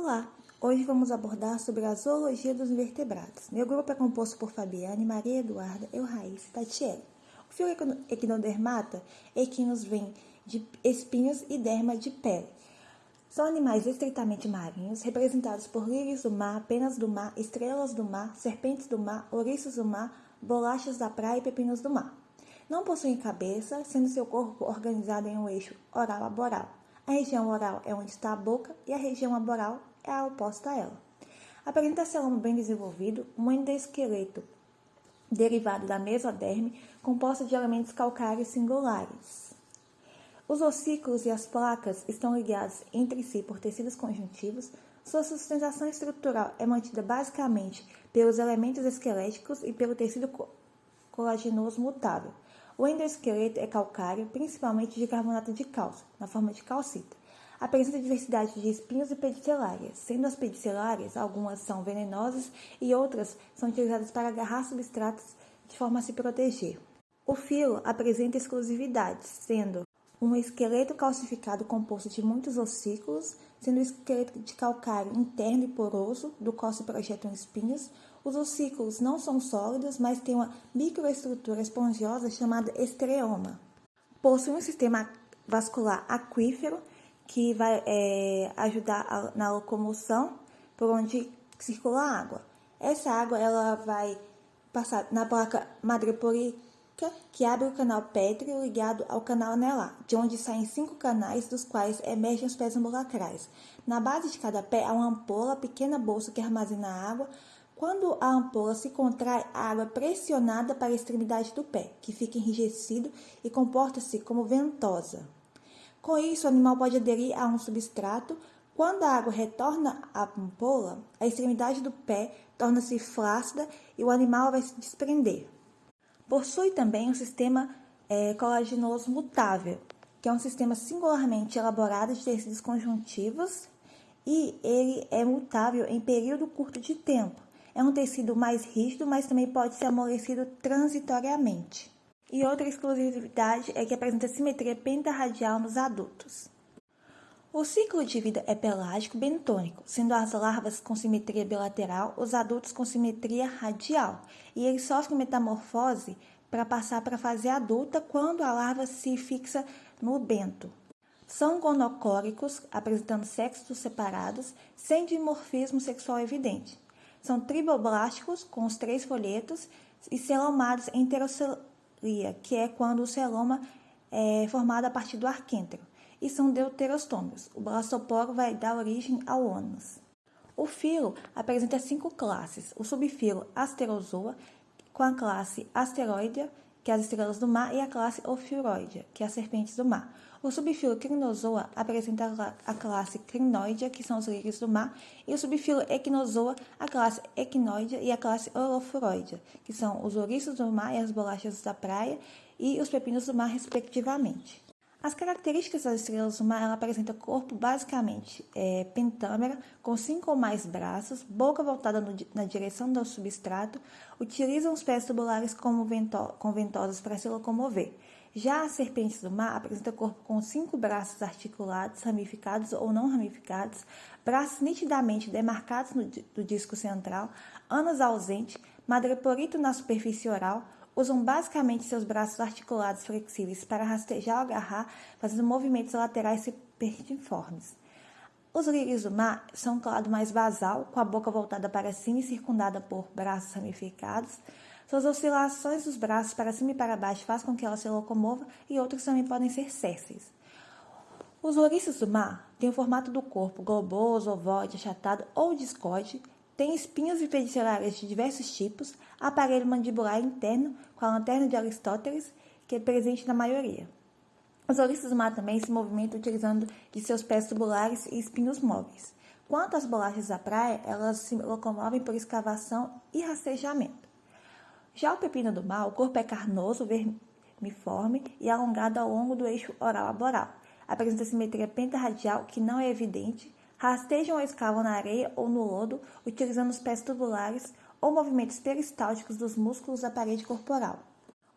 Olá! Hoje vamos abordar sobre a zoologia dos invertebrados. Meu grupo é composto por Fabiane, Maria Eduarda, Raíssa e Tatiele. O filo equinodermata, equinos vem de espinhos e derma de pele. São animais estritamente marinhos, representados por lírios do mar, penas do mar, estrelas do mar, serpentes do mar, ouriços do mar, bolachas da praia e pepinos do mar. Não possuem cabeça, sendo seu corpo organizado em um eixo oral-aboral. A região oral é onde está a boca e a região aboral é a oposta a ela. Apresenta celoma bem desenvolvido, um endoesqueleto derivado da mesoderme, composto de elementos calcários singulares. Os ossículos e as placas estão ligados entre si por tecidos conjuntivos. Sua sustentação estrutural é mantida basicamente pelos elementos esqueléticos e pelo tecido colaginoso mutável. O endoesqueleto é calcário, principalmente de carbonato de cálcio, na forma de calcita. Apresenta diversidade de espinhos e pedicelárias, sendo as pedicelárias, algumas são venenosas e outras são utilizadas para agarrar substratos de forma a se proteger. O filo apresenta exclusividades, sendo um esqueleto calcificado composto de muitos ossículos, sendo o esqueleto de calcário interno e poroso, do qual se projetam espinhos. Os ossículos não são sólidos, mas têm uma microestrutura esponjosa chamada estreoma. Possui um sistema vascular aquífero, que vai ajudar na locomoção por onde circula a água. Essa água ela vai passar na placa madrepórica, que abre o canal pétreo ligado ao canal anelar, de onde saem 5 canais, dos quais emergem os pés ambulacrais. Na base de cada pé há uma ampola, pequena bolsa que armazena a água. Quando a ampola se contrai, a água é pressionada para a extremidade do pé, que fica enrijecido e comporta-se como ventosa. Com isso, o animal pode aderir a um substrato. Quando a água retorna à ampola, a extremidade do pé torna-se flácida e o animal vai se desprender. Possui também um sistema colaginoso mutável, que é um sistema singularmente elaborado de tecidos conjuntivos e ele é mutável em período curto de tempo. É um tecido mais rígido, mas também pode ser amolecido transitoriamente. E outra exclusividade é que apresenta simetria pentarradial nos adultos. O ciclo de vida é pelágico bentônico, sendo as larvas com simetria bilateral, os adultos com simetria radial, e eles sofrem metamorfose para passar para a fase adulta quando a larva se fixa no bento. São gonocóricos, apresentando sexos separados, sem dimorfismo sexual evidente. São triboblásticos, com os 3 folhetos, e celomados em heterocelia, que é quando o celoma é formado a partir do arquêntero, e são deuterostômios. O blastoporo vai dar origem ao ânus. O filo apresenta 5 classes: o subfilo Asterozoa, com a classe Asteroidea, que é as estrelas do mar, e a classe Ophiuroidea, que é as serpentes do mar. O subfilo Crinozoa apresenta a classe Crinoidea, que são os lírios do mar, e o subfilo Equinozoa, a classe Equinoidea e a classe Holophuroidea, que são os ouriços do mar e as bolachas da praia, e os pepinos do mar, respectivamente. As características das estrelas do mar, ela apresenta corpo basicamente pentâmera, com 5 ou mais braços, boca voltada na direção do substrato, utilizam os pés tubulares como com ventosas para se locomover. Já as serpentes do mar apresentam corpo com 5 braços articulados, ramificados ou não ramificados, braços nitidamente demarcados do disco central, ânus ausente, madreporito na superfície oral. Usam basicamente seus braços articulados flexíveis para rastejar ou agarrar, fazendo movimentos laterais hipertiformes. Os lírios do mar são um clado mais basal, com a boca voltada para cima e circundada por braços ramificados. Suas oscilações dos braços para cima e para baixo fazem com que ela se locomova, e outros também podem ser sésseis. Os ouriços do mar têm o formato do corpo globoso, ovoide, achatado ou discoide. Tem espinhos e pedicelárias de diversos tipos, aparelho mandibular interno com a lanterna de Aristóteles, que é presente na maioria. Os ouriços do mar também se movimentam utilizando de seus pés tubulares e espinhos móveis. Quanto às bolachas da praia, elas se locomovem por escavação e rastejamento. Já o pepino do mar, o corpo é carnoso, vermiforme e alongado ao longo do eixo oral-aboral. Apresenta simetria pentarradial, que não é evidente. Rastejam ou escavam na areia ou no lodo, utilizando os pés tubulares ou movimentos peristálticos dos músculos da parede corporal.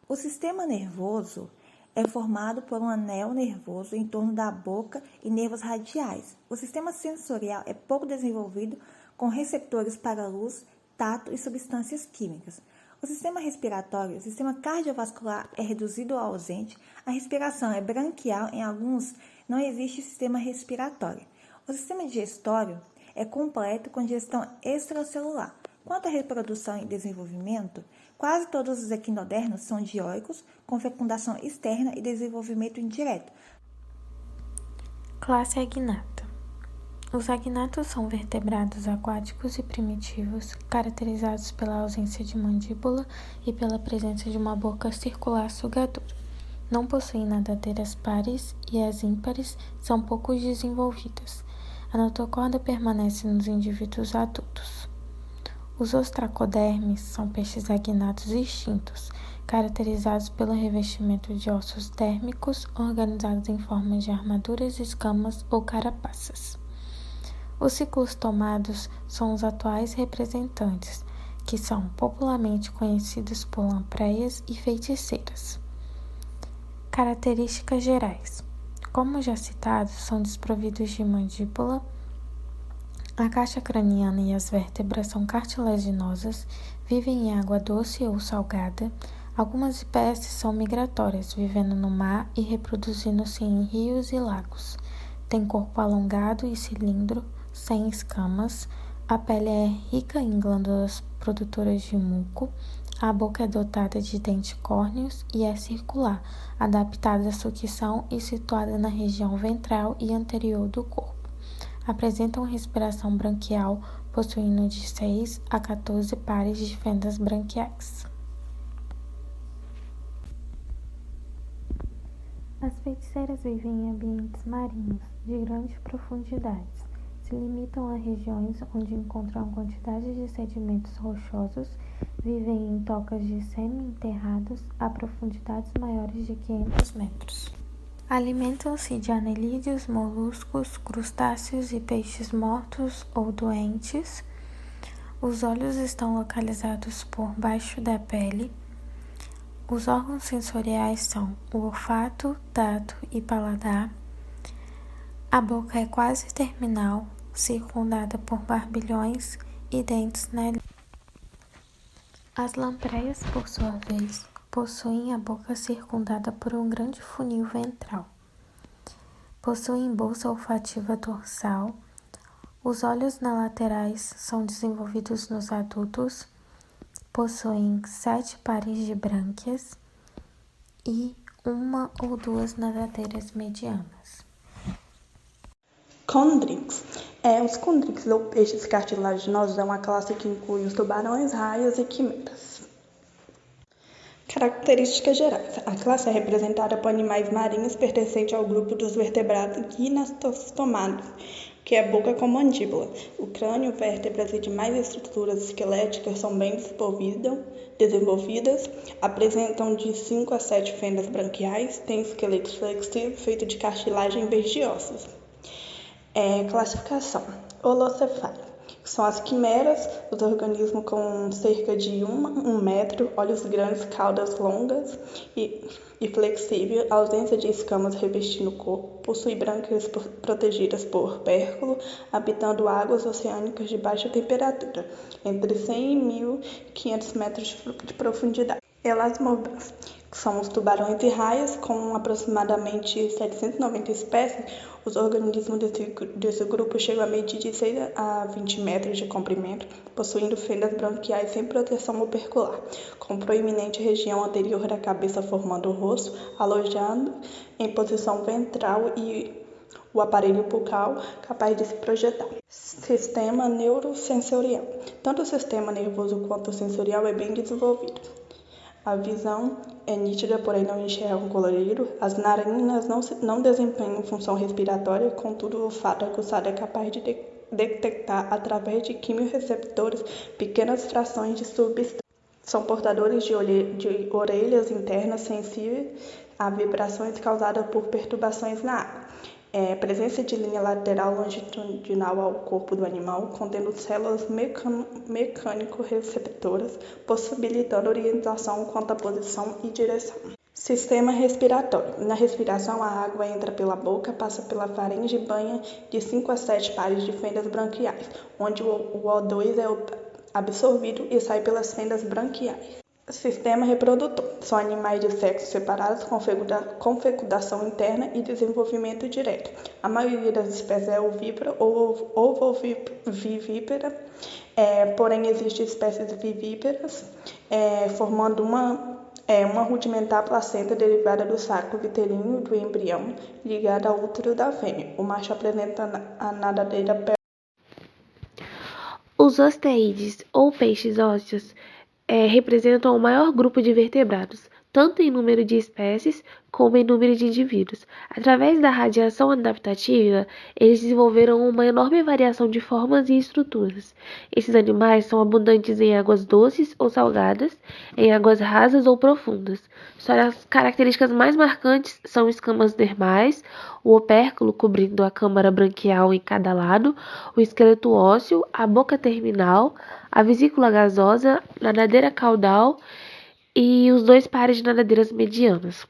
O sistema nervoso é formado por um anel nervoso em torno da boca e nervos radiais. O sistema sensorial é pouco desenvolvido, com receptores para luz, tato e substâncias químicas. O sistema respiratório, o sistema cardiovascular é reduzido ou ausente, a respiração é branquial, em alguns não existe sistema respiratório. O sistema digestório é completo com digestão extracelular. Quanto à reprodução e desenvolvimento, quase todos os equinodermos são dioicos, com fecundação externa e desenvolvimento indireto. Classe Agnata. Os agnatos são vertebrados aquáticos e primitivos, caracterizados pela ausência de mandíbula e pela presença de uma boca circular sugadora. Não possuem nadadeiras pares e as ímpares são pouco desenvolvidas. A notocorda permanece nos indivíduos adultos. Os ostracodermes são peixes agnatos extintos, caracterizados pelo revestimento de ossos dérmicos organizados em forma de armaduras, escamas ou carapaças. Os ciclostomados são os atuais representantes, que são popularmente conhecidos por lampreias e feiticeiras. Características gerais. Como já citado, são desprovidos de mandíbula. A caixa craniana e as vértebras são cartilaginosas, vivem em água doce ou salgada. Algumas espécies são migratórias, vivendo no mar e reproduzindo-se em rios e lagos. Tem corpo alongado e cilindro, sem escamas. A pele é rica em glândulas produtoras de muco. A boca é dotada de dentes córneos e é circular, adaptada à sucção e situada na região ventral e anterior do corpo. Apresentam respiração branquial, possuindo de 6 a 14 pares de fendas branquiais. As feiticeiras vivem em ambientes marinhos, de grandes profundidades. Se limitam a regiões onde encontram quantidade de sedimentos rochosos, vivem em tocas de semi-enterrados a profundidades maiores de 500 metros. Alimentam-se de anelídeos, moluscos, crustáceos e peixes mortos ou doentes. Os olhos estão localizados por baixo da pele. Os órgãos sensoriais são o olfato, tato e paladar. A boca é quase terminal, circundada por barbilhões e dentes na língua. As lampreias, por sua vez, possuem a boca circundada por um grande funil ventral. Possuem bolsa olfativa dorsal. Os olhos na laterais são desenvolvidos nos adultos. Possuem 7 pares de brânquias e 1 ou 2 nadadeiras medianas. Condrix. Os condrix, ou peixes cartilaginosos, é uma classe que inclui os tubarões, raias e quimeras. Características gerais. A classe é representada por animais marinhos pertencentes ao grupo dos vertebrados gnathostomata, que é boca com mandíbula. O crânio, vértebras e demais estruturas esqueléticas são bem desenvolvidas, apresentam de 5 a 7 fendas branquiais, têm esqueleto flexível feito de cartilagem em vez de ossos. Classificação. Holocefália. São as quimeras, os organismos com cerca de 1 metro, olhos grandes, caudas longas e flexível, ausência de escamas revestindo o corpo, possui brânquias protegidas por pérculo, habitando águas oceânicas de baixa temperatura, entre 100 e 1.500 metros de profundidade. Elasmobras, que são os tubarões e raias, com aproximadamente 790 espécies. Os organismos desse grupo chegam a medir de 6 a 20 metros de comprimento, possuindo fendas branquiais sem proteção opercular, com proeminente região anterior da cabeça formando o rosto, alojando em posição ventral e o aparelho bucal capaz de se projetar. Sistema neurosensorial. Tanto o sistema nervoso quanto o sensorial é bem desenvolvido. A visão é nítida, porém não enxerga colorido. As narinas não desempenham função respiratória, contudo o olfato aguçado é capaz de detectar, através de quimiorreceptores, pequenas frações de substância. São portadores de orelhas internas sensíveis a vibrações causadas por perturbações na água. Presença de linha lateral longitudinal ao corpo do animal, contendo células mecânico-receptoras, possibilitando orientação quanto à posição e direção. Sistema respiratório. Na respiração, a água entra pela boca, passa pela faringe e banha de 5 a 7 pares de fendas branquiais, onde o O2 é absorvido e sai pelas fendas branquiais. Sistema reprodutor. São animais de sexos separados com fecundação interna e desenvolvimento direto. A maioria das espécies é ovípara ou ovovivípara, porém existem espécies vivíparas, formando uma rudimentar placenta derivada do saco vitelino do embrião ligada ao útero da fêmea. O macho apresenta a nadadeira. Os osteídeos, ou peixes ósseos, representam o maior grupo de vertebrados, tanto em número de espécies como em número de indivíduos. Através da radiação adaptativa, eles desenvolveram uma enorme variação de formas e estruturas. Esses animais são abundantes em águas doces ou salgadas, em águas rasas ou profundas. Suas características mais marcantes são escamas dermais, o opérculo cobrindo a câmara branquial em cada lado, o esqueleto ósseo, a boca terminal, a vesícula gasosa, nadadeira caudal e os 2 pares de nadadeiras medianas.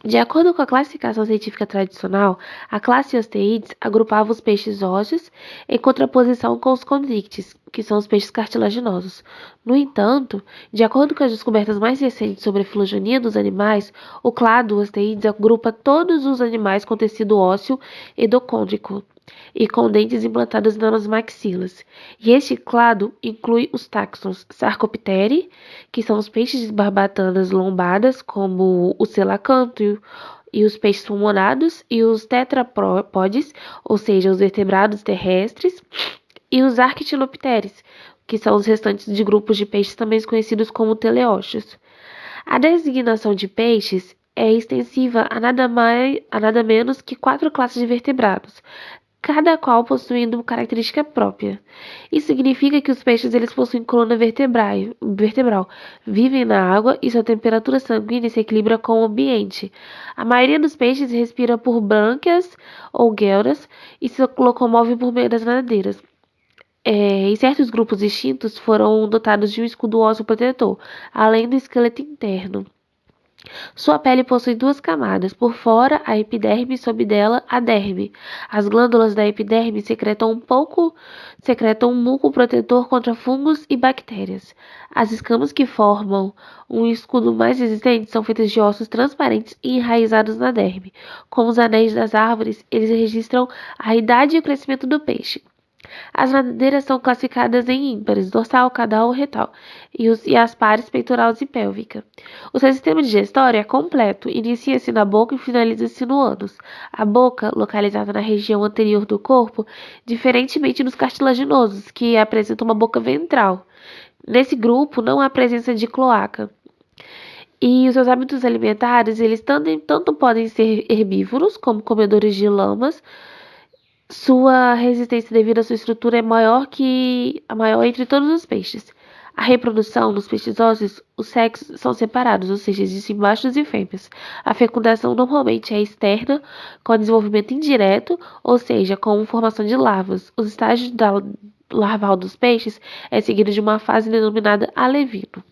De acordo com a classificação científica tradicional, a classe Osteídeos agrupava os peixes ósseos em contraposição com os condrictes, que são os peixes cartilaginosos. No entanto, de acordo com as descobertas mais recentes sobre a filogenia dos animais, o clado Osteídeos agrupa todos os animais com tecido ósseo endocôndrico e com dentes implantados nas maxilas. E este clado inclui os taxons Sarcopteri, que são os peixes de barbatanas lombadas, como o selacanto e os peixes pulmonados, e os tetrapodes, ou seja, os vertebrados terrestres, e os arctilopteres, que são os restantes de grupos de peixes também conhecidos como teleósteos. A designação de peixes é extensiva a nada menos que 4 classes de vertebrados, cada qual possuindo uma característica própria. Isso significa que os peixes possuem coluna vertebral, vivem na água e sua temperatura sanguínea se equilibra com o ambiente. A maioria dos peixes respira por brânquias ou guelras e se locomove por meio das nadadeiras. E certos grupos extintos foram dotados de um escudo ósseo protetor, além do esqueleto interno. Sua pele possui 2 camadas, por fora a epiderme e sob dela a derme. As glândulas da epiderme secretam um muco protetor contra fungos e bactérias. As escamas que formam um escudo mais resistente são feitas de ossos transparentes e enraizados na derme. Como os anéis das árvores, eles registram a idade e o crescimento do peixe. As nadadeiras são classificadas em ímpares, dorsal, caudal ou retal, e as pares peitoral e pélvica. O seu sistema digestório é completo, inicia-se na boca e finaliza-se no ânus. A boca, localizada na região anterior do corpo, diferentemente dos cartilaginosos, que apresentam uma boca ventral. Nesse grupo, não há presença de cloaca. E os seus hábitos alimentares, eles tanto podem ser herbívoros, como comedores de lamas. Sua resistência devido à sua estrutura é maior entre todos os peixes. A reprodução nos peixes ósseos, os sexos são separados, ou seja, existem machos e fêmeas. A fecundação normalmente é externa, com desenvolvimento indireto, ou seja, com formação de larvas. Os estágios larval dos peixes é seguido de uma fase denominada alevino.